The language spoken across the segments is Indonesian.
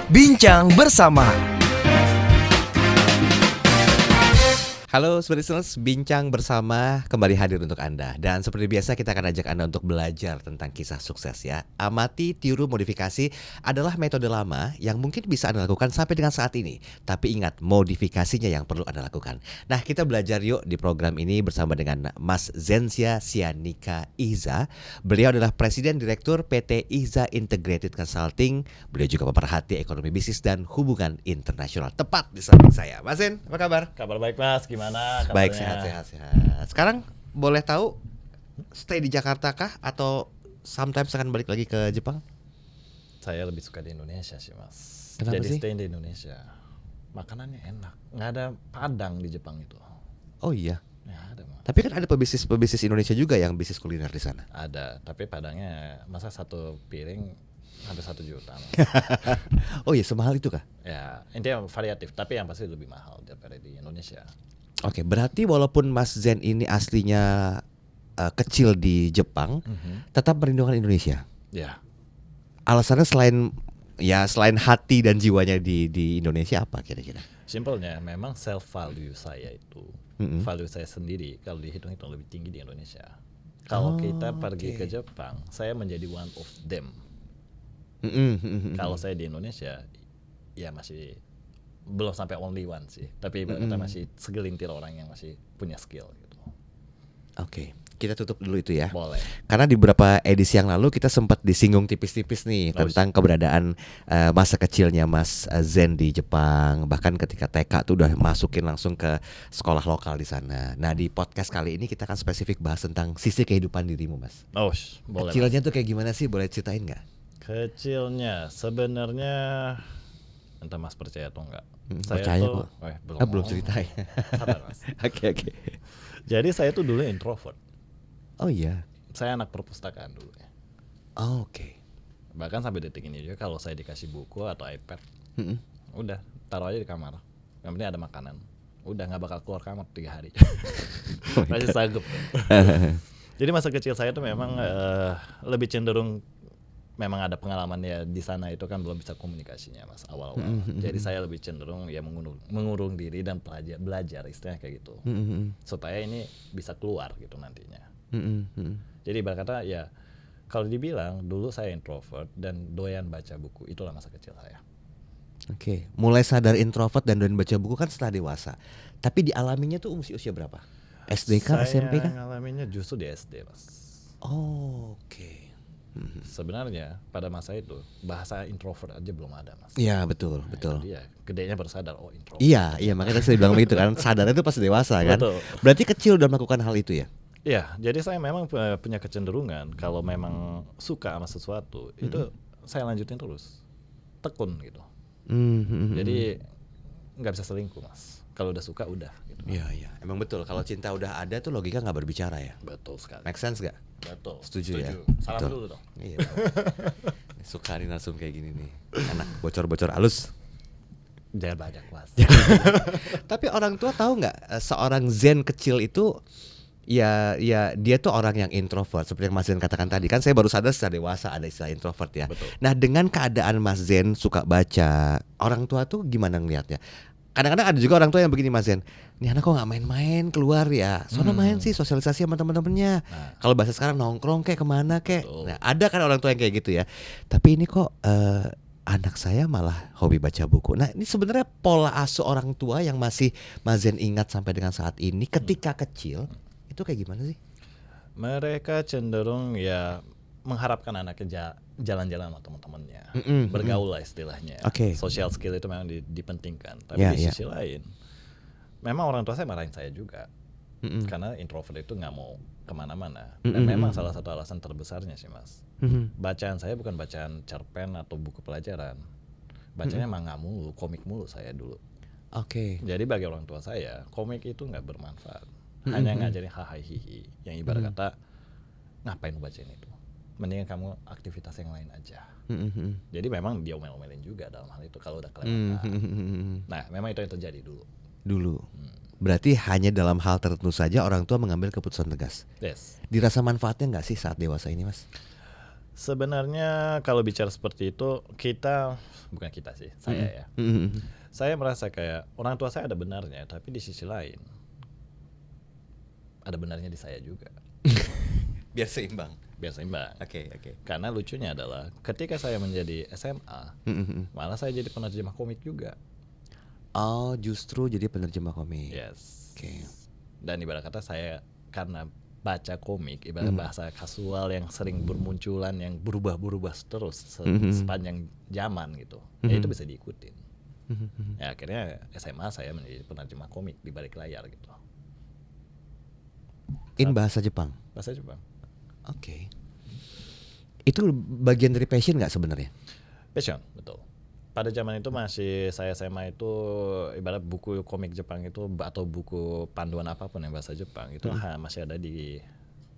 Bincang bersama. Halo Sobat Listeners, Bincang Bersama kembali hadir untuk Anda. Dan seperti biasa kita akan ajak Anda untuk belajar tentang kisah sukses ya. Amati, tiru, modifikasi adalah metode lama yang mungkin bisa Anda lakukan sampai dengan saat ini. Tapi ingat, modifikasinya yang perlu Anda lakukan. Nah, kita belajar yuk di program ini bersama dengan Mas Zenzia Sianika Iza. Beliau adalah Presiden Direktur PT Iza Integrated Consulting. Beliau juga pemerhati ekonomi bisnis dan hubungan internasional. Tepat di samping saya. Mas Zen, apa kabar? Kabar baik Mas, gimana kabarnya? Baik, sehat. Sekarang boleh tahu stay di Jakarta kah atau sometimes akan balik lagi ke Jepang? Saya lebih suka di Indonesia sih Mas. Kenapa Jadi sih? stay di Indonesia. Makanannya enak. Nggak ada Padang di Jepang itu. Oh iya. Ya ada Mas. Tapi kan ada pebisnis Indonesia juga yang bisnis kuliner di sana. Ada, tapi Padangnya masa satu piring hampir 1 juta Mas. Oh iya, semahal itu kah? Ya intinya variatif, tapi yang pasti lebih mahal daripada di Indonesia. Oke, berarti walaupun Mas Zen ini aslinya kecil di Jepang, tetap merindukan Indonesia. Ya, Alasannya selain hati dan jiwanya di Indonesia apa kira-kira? simpelnya memang self value saya itu, value saya sendiri kalau dihitung-hitung lebih tinggi di Indonesia. Kalau kita pergi ke Jepang, saya menjadi one of them. Kalau saya di Indonesia, ya masih belum sampai only one sih, tapi kita masih segelintir orang yang masih punya skill gitu. Oke, kita tutup dulu itu ya. Boleh. Karena di beberapa edisi yang lalu kita sempat disinggung tipis-tipis nih tentang keberadaan masa kecilnya Mas Zen di Jepang. Bahkan ketika TK tuh udah masukin langsung ke sekolah lokal di sana. Nah, di podcast kali ini kita akan spesifik bahas tentang sisi kehidupan dirimu, Mas. Oh, boleh. Kecilnya tuh kayak gimana sih? Boleh ceritain nggak? Kecilnya sebenarnya entah Mas percaya atau enggak. Saya Percaya tuh, kok. belum Belum ceritain. Sabar, Mas. Oke. Jadi saya tuh dulu introvert. Oh iya. Saya anak perpustakaan dulu ya. Oh, oke. Bahkan sampai detik ini juga kalau saya dikasih buku atau iPad, udah taruh aja di kamar. Yang penting ada makanan. Udah nggak bakal keluar kamar 3 hari. Masih sanggup. Jadi masa kecil saya tuh memang lebih cenderung, memang ada pengalaman ya di sana itu kan belum bisa komunikasinya Mas awal-awal. Jadi saya lebih cenderung ya mengurung diri dan belajar istilahnya kayak gitu. Supaya ini bisa keluar gitu nantinya. Jadi ibarat kata ya kalau dibilang dulu saya introvert dan doyan baca buku, itulah masa kecil saya. Oke, mulai sadar introvert dan doyan baca buku kan setelah dewasa. Tapi dialaminya tuh usia berapa? SD kah, SMP kah? Saya ngalaminnya justru di SD Mas. Oh, oke. Sebenarnya pada masa itu bahasa introvert aja belum ada Mas. Iya, betul. Iya, gedenya baru sadar oh introvert. Iya, makanya saya bilang begitu kan. Sadarnya itu pas dewasa kan. Betul. Berarti kecil udah melakukan hal itu ya? Iya, jadi saya memang punya kecenderungan kalau memang suka sama sesuatu itu saya lanjutin terus, tekun gitu. Jadi nggak bisa selingkuh Mas. Kalau udah suka udah. Gitu. Iya. Emang betul. Kalau cinta udah ada tuh logika nggak berbicara ya. Betul sekali. Make sense nggak? Betul. Setuju ya? Salam Betul. dulu dong. Iya. Suka nih langsung kayak gini nih. Enak bocor-bocor halus. Jangan banyak Mas. Tapi orang tua tahu nggak seorang Zen kecil itu ya dia tuh orang yang introvert seperti yang Mas Zen katakan tadi kan saya baru sadar setelah dewasa ada istilah introvert ya. Betul. Nah dengan keadaan Mas Zen suka baca, orang tua tuh gimana ngelihatnya? Kadang-kadang ada juga orang tua yang begini Mas Zen, nih anak kok nggak main-main keluar ya, soalnya main sih sosialisasi sama teman-temannya. Kalau bahasa sekarang nongkrong kayak kemana kayak, nah, ada kan orang tua yang kayak gitu ya. Tapi ini kok anak saya malah hobi baca buku. Nah ini sebenarnya pola asuh orang tua yang masih Mas Zen ingat sampai dengan saat ini ketika kecil itu kayak gimana sih? Mereka cenderung ya mengharapkan anaknya jalan-jalan sama teman-temannya, bergaul lah istilahnya. Oke. Social skill itu memang dipentingkan. Tapi di sisi lain, memang orang tua saya marahin saya juga, karena introvert itu nggak mau kemana-mana. Dan memang salah satu alasan terbesarnya sih Mas, bacaan saya bukan bacaan cerpen atau buku pelajaran, bacanya manga mulu, komik mulu saya dulu. Oke. Jadi bagi orang tua saya, komik itu nggak bermanfaat, hanya ngajarin hahaha hihi, yang ibarat kata ngapain lu bacain itu. Mendingan kamu aktivitas yang lain aja. Jadi memang dia omel-omelin juga dalam hal itu kalau udah kelewatan. Nah, memang itu yang terjadi dulu. Berarti hanya dalam hal tertentu saja orang tua mengambil keputusan tegas. Yes. Dirasa manfaatnya nggak sih saat dewasa ini Mas? Sebenarnya kalau bicara seperti itu, bukan kita sih, saya ya. Saya merasa kayak orang tua saya ada benarnya, tapi di sisi lain ada benarnya di saya juga. Biar seimbang. Biar seimbang. Oke. Karena lucunya adalah ketika saya menjadi SMA, malah saya jadi penerjemah komik juga. Oh, justru jadi penerjemah komik. Yes. Oke. Dan ibarat kata saya karena baca komik, ibarat bahasa kasual yang sering bermunculan, yang berubah-berubah terus sepanjang zaman gitu. Ya itu bisa diikutin. Ya akhirnya SMA saya menjadi penerjemah komik di balik layar gitu. In bahasa Jepang. Bahasa Jepang. Oke. Itu bagian dari passion nggak sebenarnya? Passion, betul. Pada zaman itu masih saya SMA itu ibarat buku komik Jepang itu atau buku panduan apapun yang bahasa Jepang itu masih ada di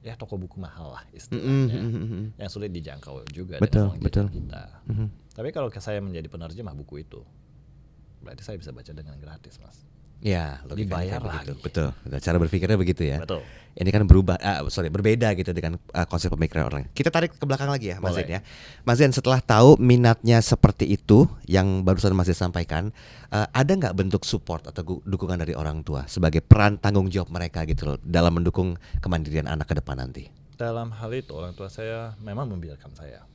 ya toko buku mahal lah istilahnya, yang sulit dijangkau juga dengan uang jajan kita. Tapi kalau saya menjadi penerjemah buku itu, berarti saya bisa baca dengan gratis, Mas. Ya, dibayar begitu. lagi. Betul. Cara berpikirnya begitu ya. Betul. Ini kan berbeda gitu dengan konsep pemikiran orang. Kita tarik ke belakang lagi ya, Mas Zen ya. Mas Zen, setelah tahu minatnya seperti itu yang barusan Mas Zen sampaikan, ada nggak bentuk support atau dukungan dari orang tua sebagai peran tanggung jawab mereka gitu loh dalam mendukung kemandirian anak ke depan nanti? Dalam hal itu orang tua saya memang membiarkan saya.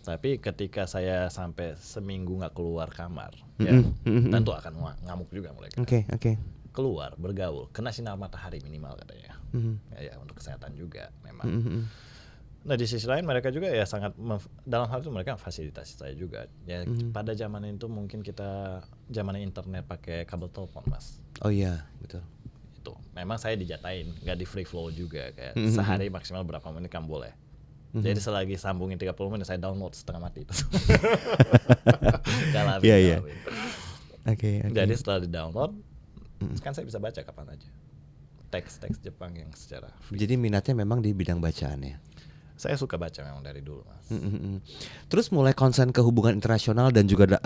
Tapi ketika saya sampai seminggu nggak keluar kamar, ya tentu akan ngamuk juga mereka. Oke. Keluar, bergaul, kena sinar matahari minimal katanya. Ya untuk kesehatan juga memang. Nah di sisi lain mereka juga ya sangat dalam hal itu mereka fasilitasi saya juga. Ya pada zaman itu mungkin kita zaman internet pakai kabel telepon, Mas. Oh iya, betul. Itu memang saya dijatain, nggak di free flow juga kayak sehari maksimal berapa menit kamu boleh. Jadi selagi sambungin 30 menit saya download setengah mati itu. Iya. Oke. Jadi setelah di-download kan saya bisa baca kapan aja. Teks-teks Jepang yang secara free. Jadi minatnya memang di bidang bacaan ya. Saya suka baca memang dari dulu, Mas. Terus mulai konsen ke hubungan internasional dan juga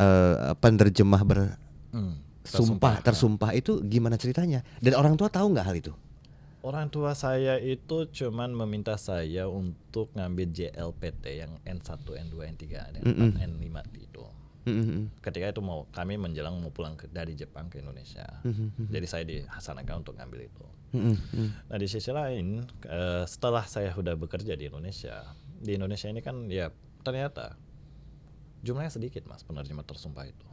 penerjemah tersumpah itu gimana ceritanya? Dan orang tua tahu nggak hal itu? Orang tua saya itu cuman meminta saya untuk ngambil JLPT yang N1, N2, N3, N4, N5 itu. Ketika itu kami menjelang mau pulang dari Jepang ke Indonesia. Jadi saya dihasankan untuk ngambil itu. Nah di sisi lain, setelah saya sudah bekerja di Indonesia ini kan ya ternyata jumlahnya sedikit, Mas, penerjemah tersumpah itu.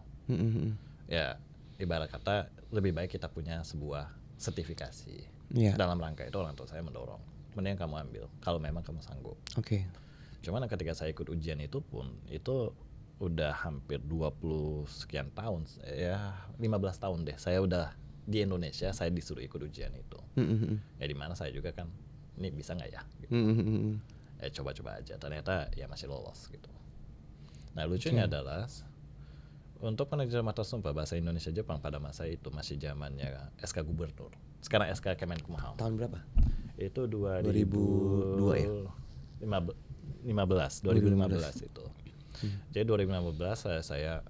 Ya ibarat kata lebih baik kita punya sebuah sertifikasi. Dalam rangka itu orang tua saya mendorong, mending kamu ambil kalau memang kamu sanggup. Oke. Cuman ketika saya ikut ujian itu pun itu udah hampir 20 sekian tahun, ya 15 tahun deh saya udah di Indonesia, saya disuruh ikut ujian itu. Ya di mana saya juga kan ini bisa nggak ya gitu. Ya coba-coba aja, ternyata ya masih lolos gitu. Nah lucunya adalah untuk penerjemah tersumpah bahasa Indonesia Jepang pada masa itu masih zamannya SK Gubernur. Sekarang SK Kemenkumham. Tahun berapa? Itu 2002 ya? 2015 itu. Jadi 2015 saya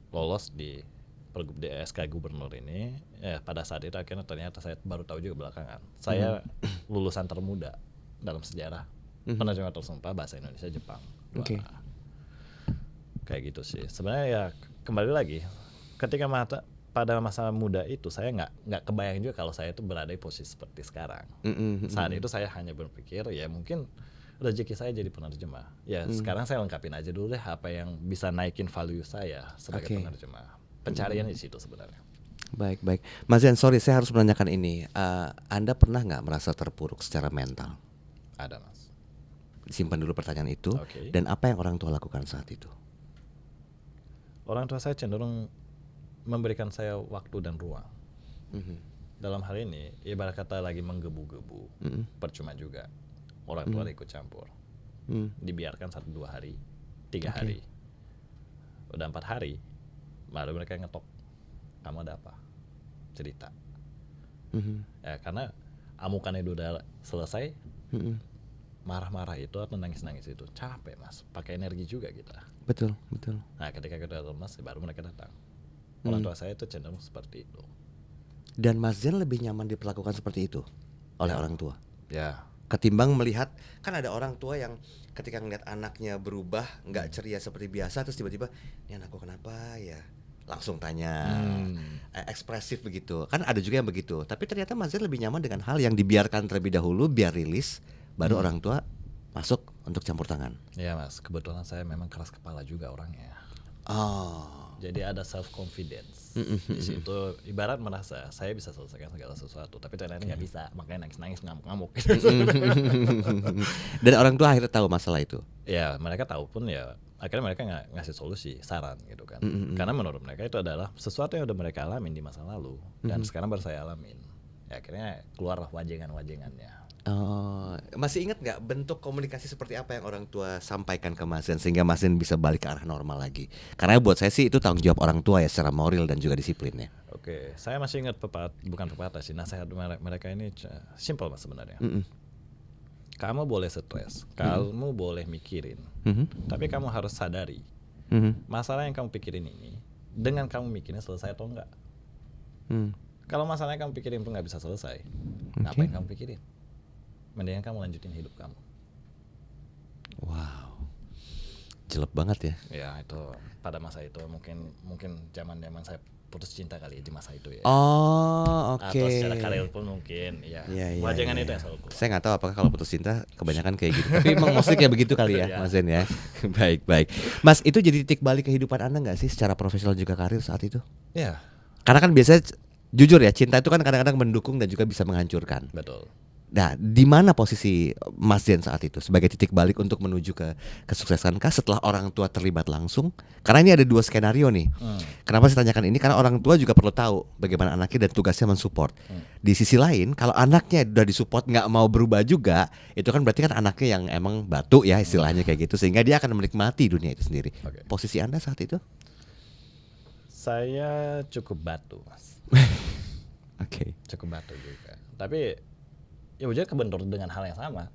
lolos di Pergub di SK Gubernur ini. Pada saat itu akhirnya ternyata saya baru tahu juga belakangan. Saya lulusan termuda dalam sejarah penerjemah tersumpah bahasa Indonesia Jepang. Oke. Kayak gitu sih. Sebenarnya ya kembali lagi ketika pada masa muda itu saya nggak kebayang juga kalau saya itu berada di posisi seperti sekarang. Saat itu saya hanya berpikir ya mungkin rezeki saya jadi penerjemah. Ya sekarang saya lengkapin aja dulu deh apa yang bisa naikin value saya sebagai penerjemah. Pencarian di situ sebenarnya. Baik. Mas Zen, sorry saya harus menanyakan ini. Anda pernah nggak merasa terpuruk secara mental? Ada, Mas. Simpan dulu pertanyaan itu. Okay. Dan apa yang orang tua lakukan saat itu? Orang tua saya cenderung memberikan saya waktu dan ruang. Dalam hal ini ibarat kata lagi menggebu-gebu, percuma juga orang tua ikut campur. Dibiarkan 1-2 hari, 3 hari, udah 4 hari baru mereka ngetok, kamu ada apa, cerita. Ya karena amukannya udah selesai, marah-marah itu atau nangis-nangis itu capek, Mas, pakai energi juga kita. Betul. Nah ketika kita lemas baru mereka datang. Orang tua saya itu cenderung seperti itu. Dan Mas Zen lebih nyaman diperlakukan seperti itu oleh orang tua? Ya Ketimbang melihat, kan ada orang tua yang ketika ngeliat anaknya berubah nggak ceria seperti biasa, terus tiba-tiba ini anakku kenapa ya, langsung tanya, ekspresif begitu. Kan ada juga yang begitu. Tapi ternyata Mas Zen lebih nyaman dengan hal yang dibiarkan terlebih dahulu, biar rilis, baru orang tua masuk untuk campur tangan. Ya Mas, kebetulan saya memang keras kepala juga orangnya. Oh. Jadi ada self confidence. Di situ ibarat merasa saya bisa selesaikan segala sesuatu, tapi ternyata nggak bisa, makanya nangis-nangis, ngamuk-ngamuk. Dan orang tua akhirnya tahu masalah itu. Ya mereka tahu pun ya akhirnya mereka nggak ngasih solusi, saran gitu kan. Karena menurut mereka itu adalah sesuatu yang udah mereka alamin di masa lalu dan sekarang baru saya alamin. Ya akhirnya keluarlah wajengan-wajengannya. Oh, masih ingat nggak bentuk komunikasi seperti apa yang orang tua sampaikan ke Mas Zen sehingga Mas Zen bisa balik ke arah normal lagi? Karena buat saya sih itu tanggung jawab orang tua ya, secara moral dan juga disiplin ya. Oke, saya masih ingat bukan pepatah sih, nasihat mereka ini simple Mas sebenarnya. Kamu boleh stres, kamu boleh mikirin, tapi kamu harus sadari masalah yang kamu pikirin ini dengan kamu mikirin selesai atau enggak. Kalau masalah yang kamu pikirin pun nggak bisa selesai, ngapain kamu pikirin? Mendingan kamu lanjutin hidup kamu. Wow, jelek banget ya. Ya itu pada masa itu mungkin zaman saya putus cinta kali ya di masa itu ya. Oh, oke. Atau secara karir pun mungkin ya. Wajengan itu yang selalu keluar. Saya nggak tahu apakah kalau putus cinta kebanyakan kayak gitu. Tapi emang mostly kayak begitu kali ya, Mas Zen ya. Baik. Mas, itu jadi titik balik kehidupan Anda nggak sih secara profesional juga karir saat itu? Ya. Karena kan biasanya jujur ya, cinta itu kan kadang-kadang mendukung dan juga bisa menghancurkan. Betul. Nah, di mana posisi Mas Zen saat itu sebagai titik balik untuk menuju ke kesuksesan kah setelah orang tua terlibat langsung? Karena ini ada dua skenario nih. Kenapa saya tanyakan ini? Karena orang tua juga perlu tahu bagaimana anaknya dan tugasnya mensupport. Di sisi lain, kalau anaknya udah disupport nggak mau berubah juga, itu kan berarti kan anaknya yang emang batu ya istilahnya kayak gitu, sehingga dia akan menikmati dunia itu sendiri. Posisi Anda saat itu? Saya cukup batu, Mas. Oke. Cukup batu juga. Tapi ya udah kebentur dengan hal yang sama.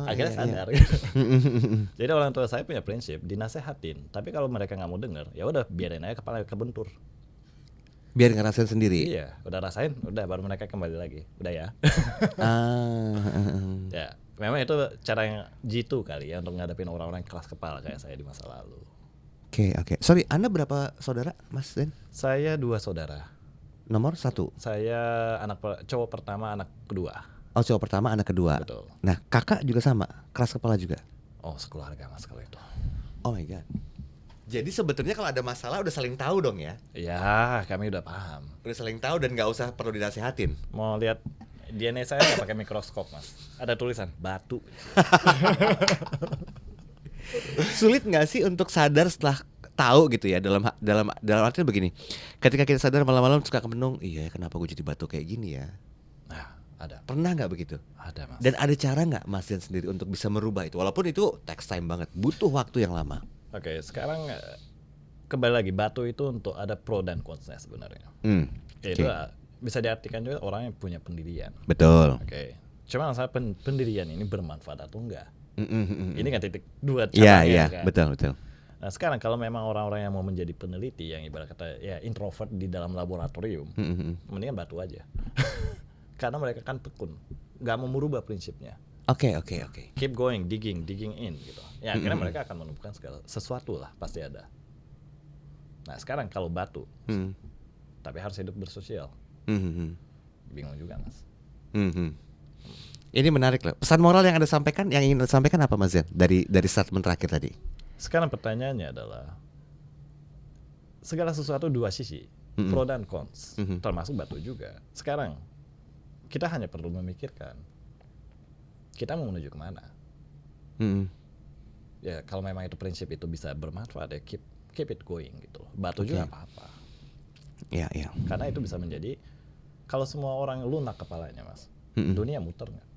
Akhirnya sadar. Jadi orang tua saya punya prinsip, dinasehatin, tapi kalau mereka nggak mau denger, ya udah biarin aja kepala kebentur. Biar ngerasain sendiri. Iya, udah rasain, udah baru mereka kembali lagi. Udah ya. Ya, memang itu cara yang jitu kali ya untuk ngadepin orang-orang keras kepala kayak saya di masa lalu. Oke. Sorry, Anda berapa saudara, Mas Zen? Saya 2 saudara. Nomor 1. Saya cowok pertama, anak kedua. Oh, cowok pertama, anak kedua. Betul. Nah, kakak juga sama, keras kepala juga. Oh, sekeluarga Mas kalau itu. Oh my god. Jadi sebetulnya kalau ada masalah udah saling tahu dong ya? Ya, kami udah paham. Udah saling tahu dan nggak usah perlu dinasehatin. Mau lihat DNA saya nggak pakai mikroskop Mas. Ada tulisan batu. Sulit nggak sih untuk sadar setelah tahu gitu ya, dalam artinya begini, ketika kita sadar malam-malam suka kemenung, iya kenapa gue jadi batu kayak gini ya? Nah, ada. Pernah nggak begitu? Ada Mas. Dan ada cara nggak Mas Zen sendiri untuk bisa merubah itu, walaupun itu takes time banget, butuh waktu yang lama. Oke, sekarang kembali lagi, batu itu untuk ada pro dan kontra sebenarnya. Itu bisa diartikan juga orang yang punya pendirian. Betul. Oke. Cuma masalah pendirian ini bermanfaat atau enggak? Ini kan titik 2 Iya, kan? betul. Nah sekarang kalau memang orang-orang yang mau menjadi peneliti yang ibarat kata ya introvert di dalam laboratorium, mendingan batu aja. Karena mereka kan tekun, nggak mau merubah prinsipnya. Oke. Keep going, digging in gitu. Ya akhirnya mereka akan menemukan segala sesuatu lah, pasti ada. Nah sekarang kalau batu, tapi harus hidup bersosial, bingung juga Mas. Ini menarik loh. Pesan moral yang Anda sampaikan, yang ingin Anda sampaikan apa Mas Zen dari statement terakhir tadi? Sekarang pertanyaannya adalah segala sesuatu 2 sisi, pro dan cons, termasuk batu juga. Sekarang kita hanya perlu memikirkan kita mau menuju kemana. Ya kalau memang itu prinsip itu bisa bermanfaat ya keep it going gitu. Batu juga apa-apa. Iya. Karena itu bisa menjadi, kalau semua orang lunak kepalanya Mas, dunia muter nggak?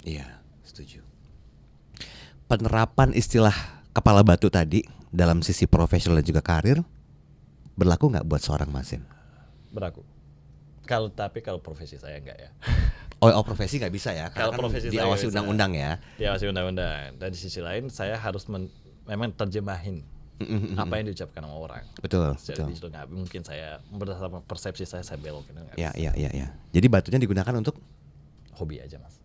Iya, setuju. Penerapan istilah kepala batu tadi dalam sisi profesional dan juga karir berlaku nggak buat seorang Mas Zen? Berlaku. Tapi kalau profesi saya enggak ya. Oh profesi nggak bisa ya? Karena Kalau kan profesi saya diawasi nggak bisa. undang-undang ya. Diawasi undang-undang. Dan di sisi lain saya harus memang terjemahin apa yang diucapkan sama orang. Betul. Jadi itu nggak mungkin saya berdasarkan persepsi saya belokin. Ya. Jadi batunya digunakan untuk hobi aja mas.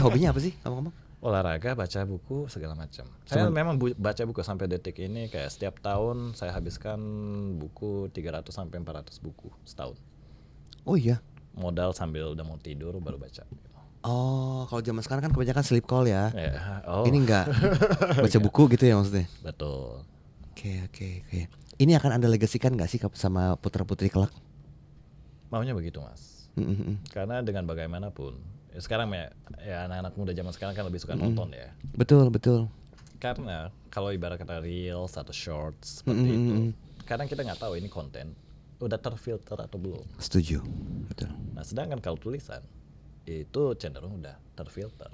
Hobinya apa sih ngomong-ngomong? Olahraga, baca buku, segala macam. Saya memang baca buku sampai detik ini, kayak setiap tahun saya habiskan buku 300 sampai 400 buku setahun. Oh iya. Modal sambil udah mau tidur baru baca. Oh, kalau zaman sekarang kan kebanyakan sleep call ya. Oh. Ini enggak baca buku gitu ya maksudnya. Betul. Oke. Ini akan Anda legasikan nggak sih sama putra-putri kelak? Maunya begitu mas. Karena dengan bagaimanapun sekarang ya anak-anak muda zaman sekarang kan lebih suka nonton ya. Betul. Karena kalau ibarat kata reels atau shorts seperti itu, kadang kita nggak tahu ini konten udah terfilter atau belum. Setuju. Betul. Nah sedangkan kalau tulisan itu cenderung udah terfilter.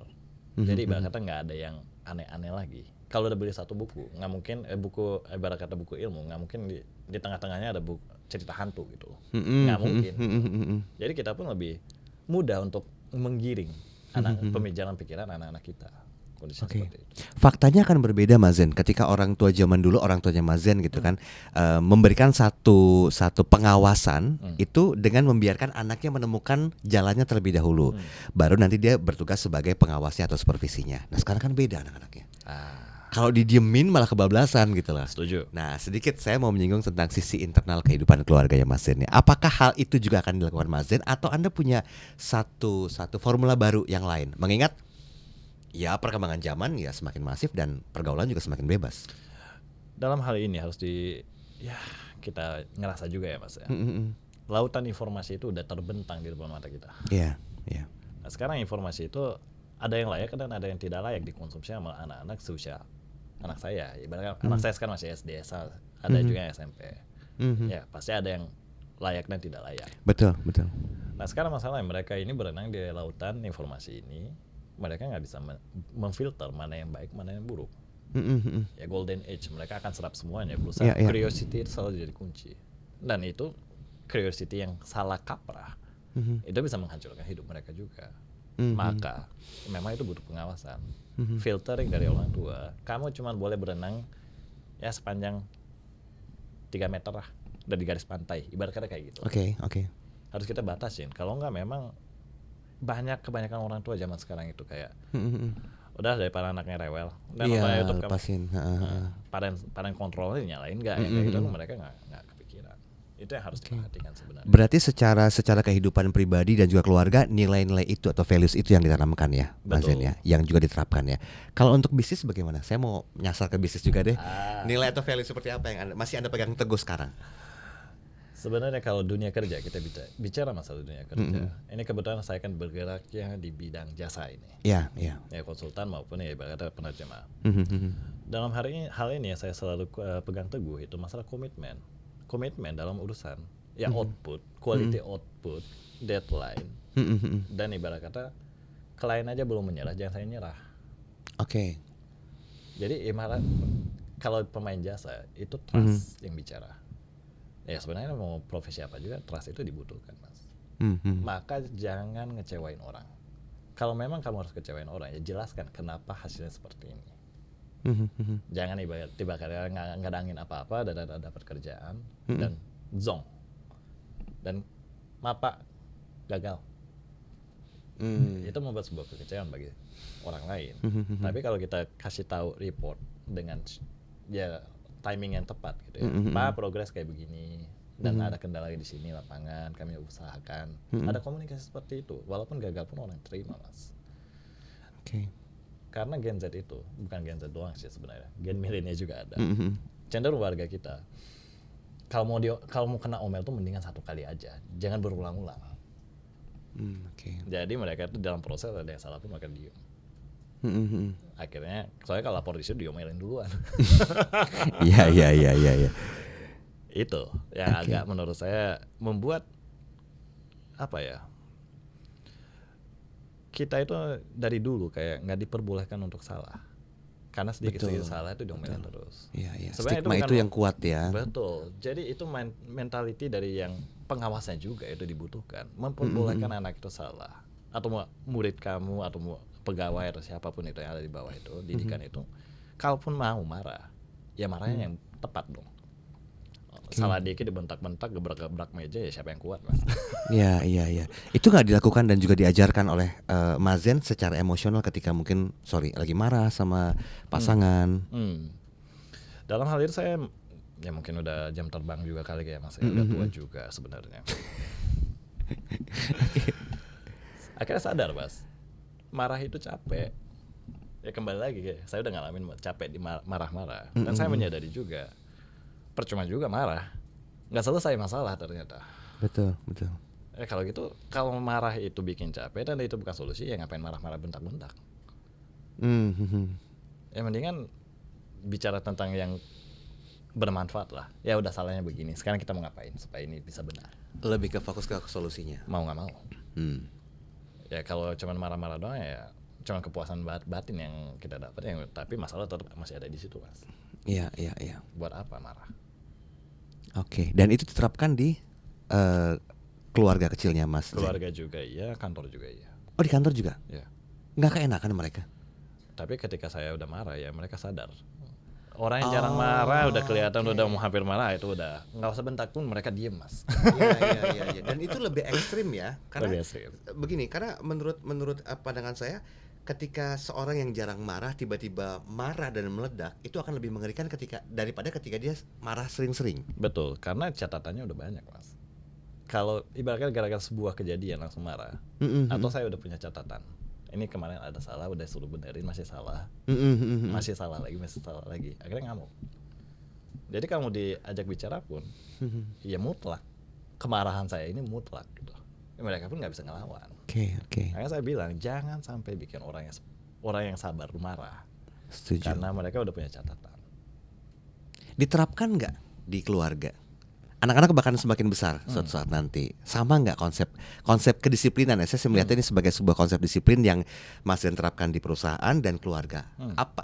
Jadi ibarat kata nggak ada yang aneh-aneh lagi. Kalau udah beli satu buku, nggak mungkin buku ibarat kata buku ilmu, nggak mungkin di tengah-tengahnya ada buku cerita hantu gitu, nggak mungkin. Jadi kita pun lebih mudah untuk menggiring pemikiran pikiran anak-anak kita. Oke. Faktanya akan berbeda Mas Zen ketika orang tua zaman dulu, orang tuanya Mas Zen gitu kan, memberikan satu pengawasan itu dengan membiarkan anaknya menemukan jalannya terlebih dahulu, baru nanti dia bertugas sebagai pengawasnya atau supervisinya. Nah sekarang kan beda anak-anaknya. Kalau didiemin malah kebablasan gitu lah. Setuju. Nah sedikit saya mau menyinggung tentang sisi internal kehidupan keluarganya Mas Zen. Apakah hal itu juga akan dilakukan Mas Zen atau Anda punya satu formula baru yang lain? Mengingat ya perkembangan zaman ya semakin masif dan pergaulan juga semakin bebas. Dalam hal ini harus kita ngerasa juga ya Mas ya. Lautan informasi itu udah terbentang di depan mata kita. Iya. Nah, sekarang informasi itu ada yang layak dan ada yang tidak layak dikonsumsi sama anak-anak seusia anak saya. Ibaratnya anak saya sekarang masih SD, ada juga yang SMP. Ya pasti ada yang layak dan tidak layak. Betul. Nah sekarang masalahnya mereka ini berenang di lautan informasi ini, mereka nggak bisa memfilter mana yang baik, mana yang buruk. Ya golden age, mereka akan serap semuanya. Berusaha curiosity itu selalu jadi kunci. Dan itu curiosity yang salah kaprah, itu bisa menghancurkan hidup mereka juga. Maka memang itu butuh pengawasan, filtering dari orang tua. Kamu cuma boleh berenang ya sepanjang 3 meter lah dari garis pantai, ibarat kata kayak gitu. Oke. Harus kita batasin. Kalau enggak memang kebanyakan orang tua zaman sekarang itu kayak udah daripada anaknya rewel dan nonton YouTube lepasin. padan kontrolnya nyalain enggak, kayak gitu mereka nggak kepikiran. Itu yang harus diperhatikan sebenarnya. Berarti secara kehidupan pribadi dan juga keluarga, nilai-nilai itu atau values itu yang ditanamkan ya, Mas Zen ya, yang juga diterapkan ya. Kalau untuk bisnis bagaimana? Saya mau nyasar ke bisnis juga deh. Nilai atau value seperti apa yang masih Anda pegang teguh sekarang? Sebenarnya kalau dunia kerja, kita bicara masalah dunia kerja. Ini kebetulan saya kan bergeraknya di bidang jasa ini. Iya. Ya konsultan maupun ya ibaratnya penerjemah. Dalam hal ini yang saya selalu pegang teguh itu masalah komitmen dalam urusan ya output, quality output, deadline, dan ibarat kata klien aja belum menyerah, jangan saya nyerah. Oke. Jadi ibarat kalau pemain jasa itu trust yang bicara. Ya sebenarnya mau profesi apa juga trust itu dibutuhkan Mas. Maka jangan ngecewain orang. Kalau memang kamu harus kecewain orang, ya jelaskan kenapa hasilnya seperti ini. Jangan tiba-tiba nggak ada angin apa-apa dan dapat kerjaan dan zong dan mapa gagal. Itu membuat sebuah kekecewaan bagi orang lain. Tapi kalau kita kasih tahu report dengan ya timing yang tepat gitu ya, Pak progres kayak begini dan ada kendala di sini lapangan kami usahakan, ada komunikasi seperti itu, walaupun gagal pun orang terima Mas. Karena Gen Z itu bukan Gen Z doang sih sebenarnya, Gen milenial juga ada. Cenderung warga kita kalau mau kena omel tuh mendingan satu kali aja, jangan berulang-ulang. Jadi mereka itu dalam proses ada yang salah pun mereka diem. Akhirnya soalnya kalau lapor di situ diomelin duluan. Iya. Itu yang agak menurut saya membuat apa ya, kita itu dari dulu kayak nggak diperbolehkan untuk salah, karena sedikit salah itu diomelin terus. Iya. Stigma itu yang kuat ya. Betul. Jadi itu mentality dari yang pengawasnya juga itu dibutuhkan, memperbolehkan anak itu salah, atau murid kamu atau pegawai atau siapapun itu yang ada di bawah itu didikan itu, kalaupun mau marah, ya marahnya yang tepat dong. Salah dikit dibentak-bentak, gebrak-gebrak meja, ya siapa yang kuat mas? Iya, iya, iya. Itu nggak dilakukan dan juga diajarkan oleh Mazen secara emosional ketika mungkin lagi marah sama pasangan. Dalam hal itu saya ya mungkin udah jam terbang juga kali ya mas, udah tua juga sebenarnya. Akhirnya sadar mas, marah itu capek. Ya kembali lagi, saya udah ngalamin capek di marah-marah. Dan saya menyadari juga, percuma juga marah, nggak selesai masalah ternyata. Betul, betul. Kalau gitu, kalau marah itu bikin capek dan itu bukan solusi, ya ngapain marah-marah bentak-bentak? Ya mendingan bicara tentang yang bermanfaat lah. Ya udah salahnya begini, sekarang kita mau ngapain supaya ini bisa benar? Lebih ke fokus ke solusinya. Mau nggak mau. Ya kalau cuma marah-marah doang ya cuma kepuasan batin yang kita dapat, yang tapi masalah tetap masih ada di situ mas. Iya, iya, iya. Buat apa marah? Oke, dan itu diterapkan di keluarga kecilnya mas Zen? Keluarga juga iya, kantor juga iya. Oh di kantor juga? Ya. Nggak keenakan mereka? Tapi ketika saya udah marah ya mereka sadar. Orang yang jarang marah udah kelihatan udah mau hampir marah, itu udah nggak usah bentak pun mereka diem mas. Iya, iya. Dan itu lebih ekstrim ya, karena Lebih ekstrim. begini, karena menurut pandangan saya, ketika seorang yang jarang marah tiba-tiba marah dan meledak, itu akan lebih mengerikan daripada ketika dia marah sering-sering. Betul, karena catatannya udah banyak mas. Kalau ibaratnya gara-gara sebuah kejadian langsung marah, atau saya udah punya catatan, ini kemarin ada salah, udah suruh benerin masih salah, masih salah lagi, akhirnya ngamuk. Jadi kamu diajak bicara pun, ya mutlak, kemarahan saya ini mutlak gitu. Mereka pun nggak bisa ngelawan. Oke. Makanya saya bilang jangan sampai bikin orang yang sabar marah. Setuju. Karena mereka udah punya catatan. Diterapkan nggak di keluarga? Anak-anak bahkan semakin besar suatu saat nanti, sama nggak konsep kedisiplinan? Saya melihat ini sebagai sebuah konsep disiplin yang masih diterapkan di perusahaan dan keluarga.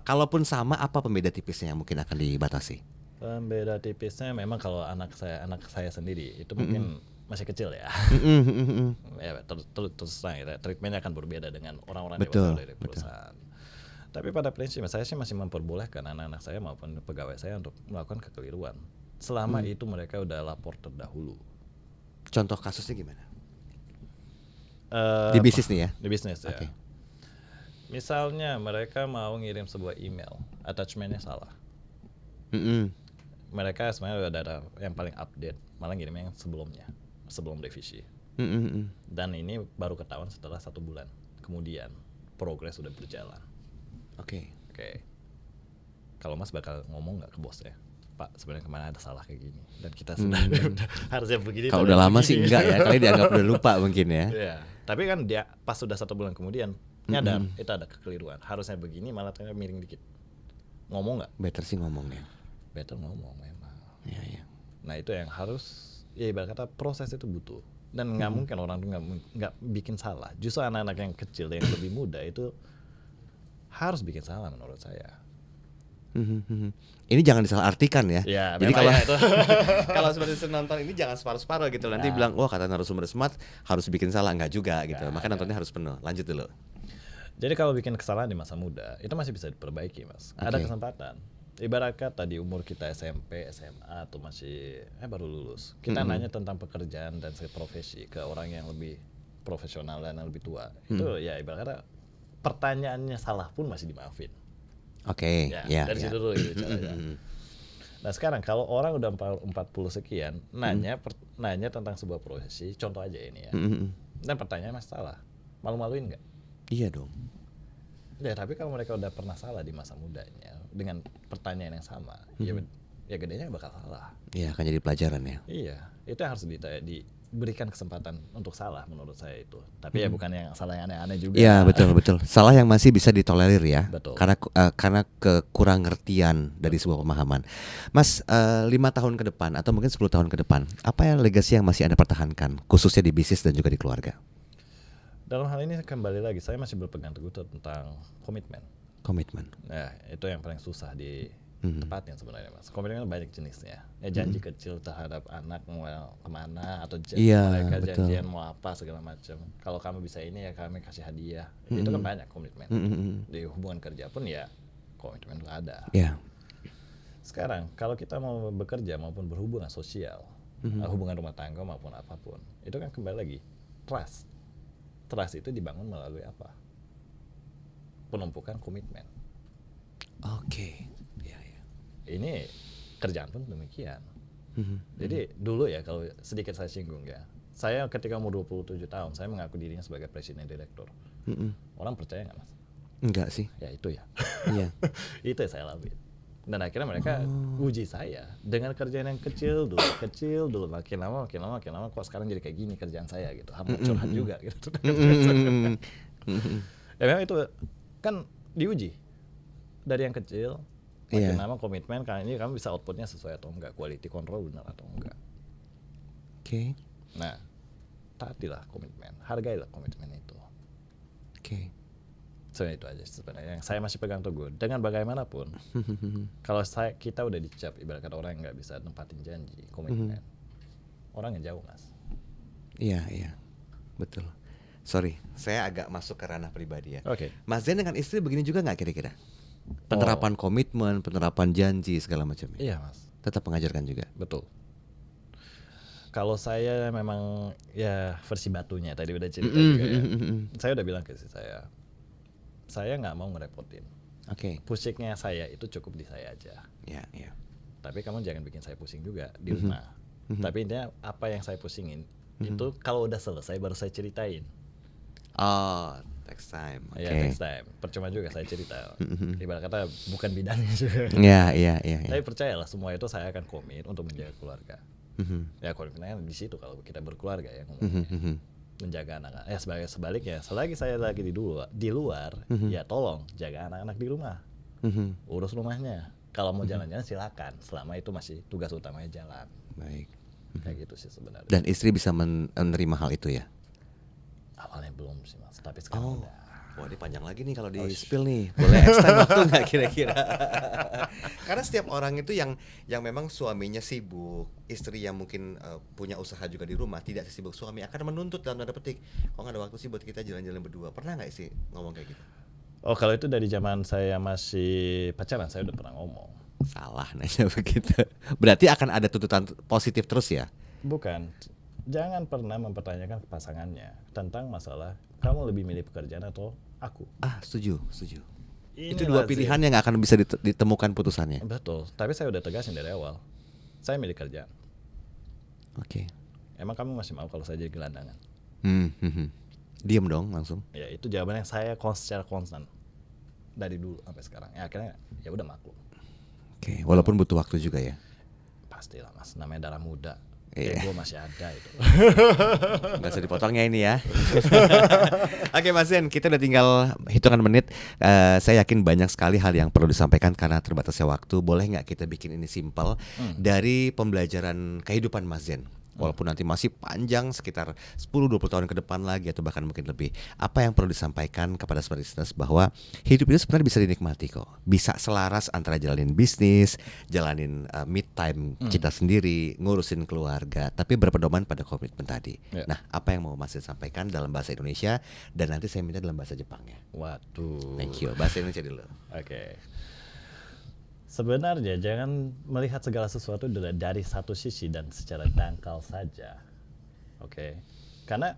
Kalaupun sama, apa pembeda tipisnya yang mungkin akan dibatasi? Pembeda tipisnya memang kalau anak saya sendiri itu mungkin masih kecil ya. Ya terus terang ya, treatmentnya akan berbeda dengan orang-orang dewasa dari perusahaan. Tapi pada prinsipnya saya sih masih memperbolehkan anak-anak saya maupun pegawai saya untuk melakukan kekeliruan selama itu mereka udah lapor terdahulu. Contoh kasusnya gimana? Di bisnis nih ya? Di bisnis ya. Misalnya mereka mau ngirim sebuah email, attachmentnya salah. Mereka sebenarnya udah ada yang paling update, malah ngirimnya yang sebelum revisi. Dan ini baru ketahuan setelah 1 bulan kemudian progres sudah berjalan. Oke. Kalau mas bakal ngomong nggak ke bosnya, Pak sebenarnya kemana ada salah kayak gini dan kita sudah harusnya begini. Kalau udah lama sih enggak ya, kali dianggap udah lupa mungkin ya. Ya, tapi kan dia pas sudah 1 bulan kemudian nyadar itu ada kekeliruan, harusnya begini malah ternyata miring dikit. Ngomong nggak? Better sih ngomongnya. Better ngomong memang. Iya. Nah itu yang harus, ya ibarat kata proses itu butuh. Dan nggak mungkin orang tuh nggak bikin salah. Justru anak-anak yang kecil yang lebih muda itu harus bikin salah menurut saya. Ini jangan disalahartikan ya. Jadi kalau ya kalau seperti nonton ini jangan separuh-separuh gitu. Nanti bilang wah kata narasumber smart harus bikin salah, enggak juga gitu. Makanya nontonnya harus penuh. Lanjut dulu. Jadi kalau bikin kesalahan di masa muda itu masih bisa diperbaiki mas. Ada kesempatan. Ibarat kata di umur kita SMP, SMA atau masih baru lulus, kita nanya tentang pekerjaan dan profesi ke orang yang lebih profesional dan yang lebih tua. Itu ya ibarat kata pertanyaannya salah pun masih dimaafin. Dari situ dulu gitu caranya. Nah sekarang kalau orang udah 40 sekian nanya tentang sebuah profesi, contoh aja ini ya, dan pertanyaan masih salah, malu-maluin nggak? Iya dong. Ya tapi kalau mereka udah pernah salah di masa mudanya dengan pertanyaan yang sama, ya gedenya bakal salah. Iya akan jadi pelajaran ya. Iya, itu yang harus diberikan kesempatan untuk salah menurut saya itu. Tapi ya bukan yang salah yang aneh-aneh juga. Iya betul. Salah yang masih bisa ditolerir ya. Betul. Karena kekurang ngertian dari sebuah pemahaman. Mas, 5 tahun ke depan atau mungkin 10 tahun ke depan, apa ya legasi yang masih Anda pertahankan khususnya di bisnis dan juga di keluarga? Dalam hal ini kembali lagi saya masih berpegang teguh tentang komitmen. Nah itu yang paling susah ditepatin sebenarnya mas. Komitmen banyak jenisnya. Janji kecil terhadap anak mau kemana atau mereka janjian mau apa segala macam. Kalau kamu bisa ini ya kami kasih hadiah. Itu kan banyak komitmen. Di hubungan kerja pun ya komitmen itu ada. Sekarang kalau kita mau bekerja maupun berhubungan sosial, hubungan rumah tangga maupun apapun, itu kan kembali lagi trust. Trust itu dibangun melalui apa? Penumpukan komitmen. Oke. Ya, ya. Ini kerjaan pun demikian. Jadi dulu ya, kalau sedikit saya singgung ya, saya ketika umur 27 tahun, saya mengaku dirinya sebagai presiden direktur. Orang percaya nggak Mas? Enggak sih. Ya itu ya. Iya. Itu yang saya lalui. Dan akhirnya mereka uji saya dengan kerjaan yang kecil dulu, makin lama, kok sekarang jadi kayak gini kerjaan saya gitu. Hampir curhat juga gitu. Ya memang itu kan diuji dari yang kecil, makin lama komitmen, kali ini kamu bisa outputnya sesuai atau enggak, quality control benar atau enggak. Oke. Nah, taatilah komitmen, hargailah komitmen itu. Oke. Sebenarnya itu aja sebenarnya yang saya masih pegang teguh. Dengan bagaimanapun, kalau kita udah dicap ibarat kata orang yang nggak bisa nempatin janji, komitmen, orang yang jauh Mas. Iya, iya. Betul. Sorry, saya agak masuk ke ranah pribadi ya. Oke. Mas Zen dengan istri begini juga nggak kira-kira? Penerapan komitmen, penerapan janji segala macamnya. Iya Mas. Tetap mengajarkan juga. Betul. Kalau saya memang ya versi batunya tadi udah cerita juga ya. Saya udah bilang ke istri saya nggak mau ngerepotin. Oke. Pusingnya saya itu cukup di saya aja. Ya, ya. Tapi kamu jangan bikin saya pusing juga di rumah. Tapi intinya apa yang saya pusingin itu kalau udah selesai baru saya ceritain. Oh, next time. Oke. Ya next time. Percuma juga saya cerita. Ibarat kata bukan bidangnya juga. Iya, iya, iya. Tapi percayalah semua itu saya akan komit untuk menjaga keluarga. Ya komitmennya di situ kalau kita berkeluarga ya ngomongnya. Menjaga anak-anak. Ya sebaliknya, selagi saya lagi di luar, ya tolong jaga anak-anak di rumah. Urus rumahnya. Kalau mau jalan-jalan silakan, selama itu masih tugas utamanya jalan. Baik. Kayak gitu sih sebenarnya. Dan istri bisa menerima hal itu ya? Awalnya belum sih Mas, tapi sekarang udah. Wah, ini panjang lagi nih kalau di spill nih. Boleh extend waktu nggak kira-kira? Karena setiap orang itu yang memang suaminya sibuk, istri yang mungkin punya usaha juga di rumah, tidak sesibuk suami, akan menuntut dalam tanda petik, kok nggak ada waktu sih buat kita jalan-jalan berdua. Pernah nggak sih ngomong kayak gitu? Oh kalau itu dari zaman saya masih pacaran saya udah pernah ngomong. Salah nanya begitu. Berarti akan ada tuntutan positif terus ya? Bukan. Jangan pernah mempertanyakan ke pasangannya tentang masalah kamu lebih milih pekerjaan atau aku. Setuju. Ini Itu dua lazim. pilihan yang nggak akan bisa ditemukan putusannya. Betul. Tapi saya udah tegasin dari awal. Saya milih kerjaan. Oke. Emang kamu masih mau kalau saya jadi gelandangan? Diam dong langsung. Ya itu jawaban yang saya secara konstan dari dulu sampai sekarang. Ya akhirnya ya udah maklum. Oke. Walaupun butuh waktu juga ya. Pastilah Mas, namanya darah muda. Iya. Ego masih ada itu. Nggak usah dipotongnya ini ya. Oke Mas Zen, kita udah tinggal hitungan menit. Saya yakin banyak sekali hal yang perlu disampaikan karena terbatasnya waktu. Boleh nggak kita bikin ini simpel dari pembelajaran kehidupan Mas Zen? Walaupun nanti masih panjang sekitar 10-20 tahun ke depan lagi atau bahkan mungkin lebih. Apa yang perlu disampaikan kepada smart listeners bahwa hidup itu sebenarnya bisa dinikmati kok. Bisa selaras antara jalanin bisnis, jalanin mid time kita sendiri, ngurusin keluarga, tapi berpedoman pada komitmen tadi. Nah, apa yang mau Mas sampaikan dalam bahasa Indonesia dan nanti saya minta dalam bahasa Jepang ya. Waduh. Thank you. Bahasa Indonesia dulu. Oke. Sebenarnya jangan melihat segala sesuatu dari satu sisi dan secara dangkal saja. Oke. Karena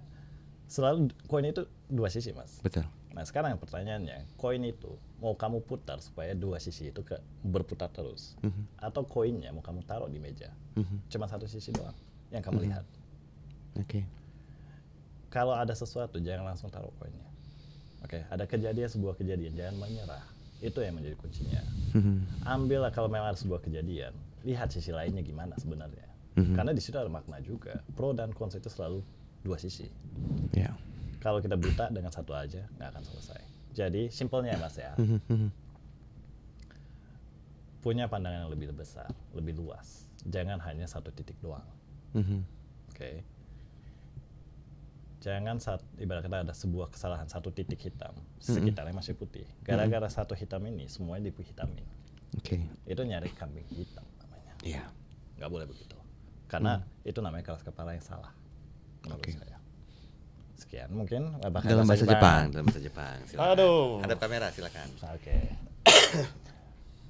selalu koin itu dua sisi, Mas. Betul. Nah, sekarang pertanyaannya, koin itu mau kamu putar supaya dua sisi itu berputar terus, atau koinnya mau kamu taruh di meja, cuma satu sisi doang yang kamu lihat. Oke. Kalau ada sesuatu jangan langsung taruh koinnya. Oke, ada sebuah kejadian, jangan menyerah. Itu yang menjadi kuncinya. Ambillah kalau memang ada sebuah kejadian, lihat sisi lainnya gimana sebenarnya. Karena di situ ada makna juga. Pro dan kontra itu selalu dua sisi. Yeah. Kalau kita buta dengan satu aja nggak akan selesai. Jadi simpelnya Mas ya, punya pandangan yang lebih besar, lebih luas. Jangan hanya satu titik doang. Oke. Jangan ibarat kata ada sebuah kesalahan satu titik hitam, sekitarnya masih putih. Gara-gara satu hitam ini semuanya dihitamin. Oke. Itu nyari kambing hitam namanya. Iya. Nggak boleh begitu. Karena itu namanya keras kepala yang salah menurut saya. Sekian mungkin Dalam bahasa Jepang. Silakan. Aduh. Hadap kamera silakan. Oke.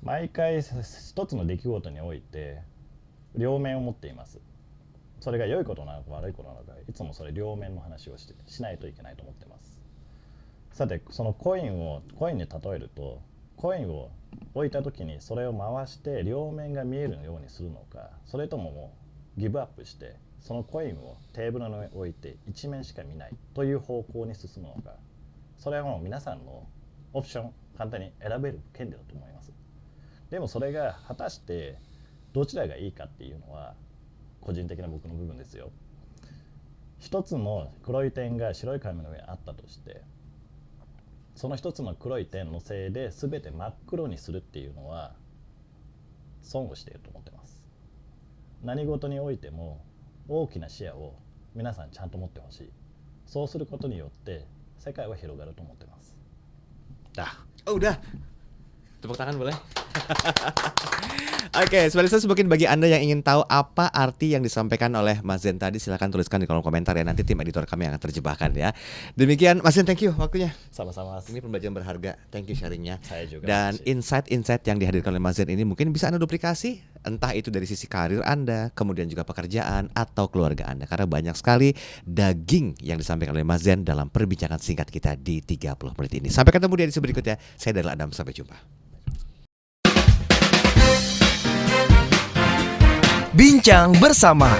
毎回一つの出来事において両面を持っています。それが良いことなのか悪いことなのか、いつもそれ両面の話をしないといけないと思ってます。さて、そのコインに例えると、コインを置いた時にそれを回して両面が見えるようにするのか、それとももうギブアップしてそのコインをテーブルの上に置いて一面しか見ないという方向に進むのか、それはもう皆さんのオプション、簡単に選べる権利だと思います。でもそれが果たしてどちらがいいかっていうのは個人的な僕の部分ですよ。一つの黒い点が白い紙の上にあったとして、その一つの黒い点のせいで全て真っ黒にするっていうのは損をしていると思ってます。何事においても大きな視野を皆さんちゃんと持ってほしい。そうすることによって世界は広がると思ってます。Oh, udah. Tepuk tangan boleh? Oke, sebenarnya mungkin bagi Anda yang ingin tahu apa arti yang disampaikan oleh Mas Zen tadi, silahkan tuliskan di kolom komentar ya. Nanti tim editor kami akan terjemahkan ya. Demikian Mas Zen, thank you waktunya. Sama-sama. Ini pembelajaran berharga. Thank you sharingnya. Saya juga. Dan makasih. insight-insight yang dihadirkan oleh Mas Zen ini mungkin bisa Anda duplikasi, entah itu dari sisi karir Anda, kemudian juga pekerjaan atau keluarga Anda. Karena banyak sekali daging yang disampaikan oleh Mas Zen dalam perbincangan singkat kita di 30 menit ini. Sampai ketemu di edisi berikutnya. Saya Daryl Adam, sampai jumpa. Bincang bersama